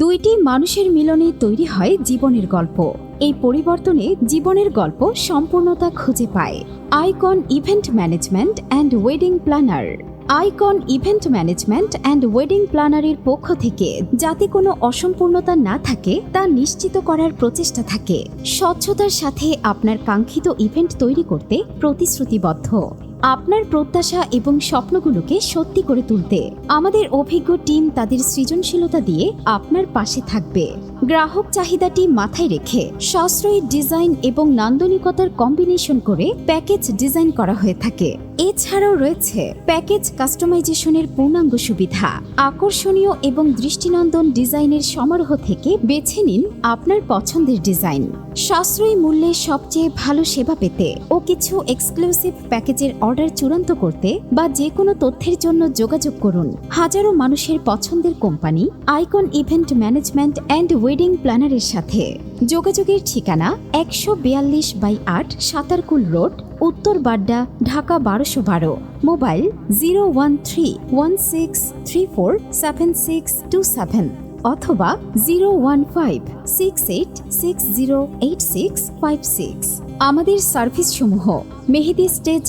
দুইটি মানুষের মিলনে তৈরি হয় জীবনের গল্প। এই পরিবর্তনে জীবনের গল্প সম্পূর্ণতা খুঁজে পায়। Icon Event Management and Wedding Planner. Icon Event Management and Wedding প্ল্যানারের পক্ষ থেকে যাতে কোনো অসম্পূর্ণতা না থাকে তা নিশ্চিত করার প্রচেষ্টা থাকে। স্বচ্ছতার সাথে আপনার কাঙ্ক্ষিত ইভেন্ট তৈরি করতে প্রতিশ্রুতিবদ্ধ। আপনার প্রত্যাশা এবং স্বপ্নগুলোকে সত্যি করে তুলতে আমাদের অভিজ্ঞ টিম তাদের সৃজনশীলতা দিয়ে আপনার পাশে থাকবে। গ্রাহক চাহিদাটি মাথায় রেখে সাশ্রয়ী ডিজাইন এবং নান্দনিকতার কম্বিনেশন করে প্যাকেজ ডিজাইন করা হয়ে থাকে। এছাড়াও রয়েছে প্যাকেজ কাস্টমাইজেশনের পূর্ণাঙ্গ সুবিধা। আকর্ষণীয় এবং দৃষ্টিনন্দন ডিজাইনের সমারোহ থেকে বেছে নিন আপনার পছন্দের ডিজাইন। সাশ্রয়ী মূল্যে সবচেয়ে ভালো সেবা পেতে ও কিছু এক্সক্লুসিভ প্যাকেজের অর্ডার চূড়ান্ত করতে বা যে কোনো তথ্যের জন্য যোগাযোগ করুন হাজারো মানুষের পছন্দের company Icon Event Management and Wedding প্ল্যানারের সাথে। যোগাযোগের ঠিকানা ১৪২/৮ সাতারকুল রোড, উত্তর বাড্ডা, ঢাকা ১২১২। মোবাইল 01316347627 অথবা 01568608656। আমাদের সার্ভিস সমূহ: মেহেদি স্টেজ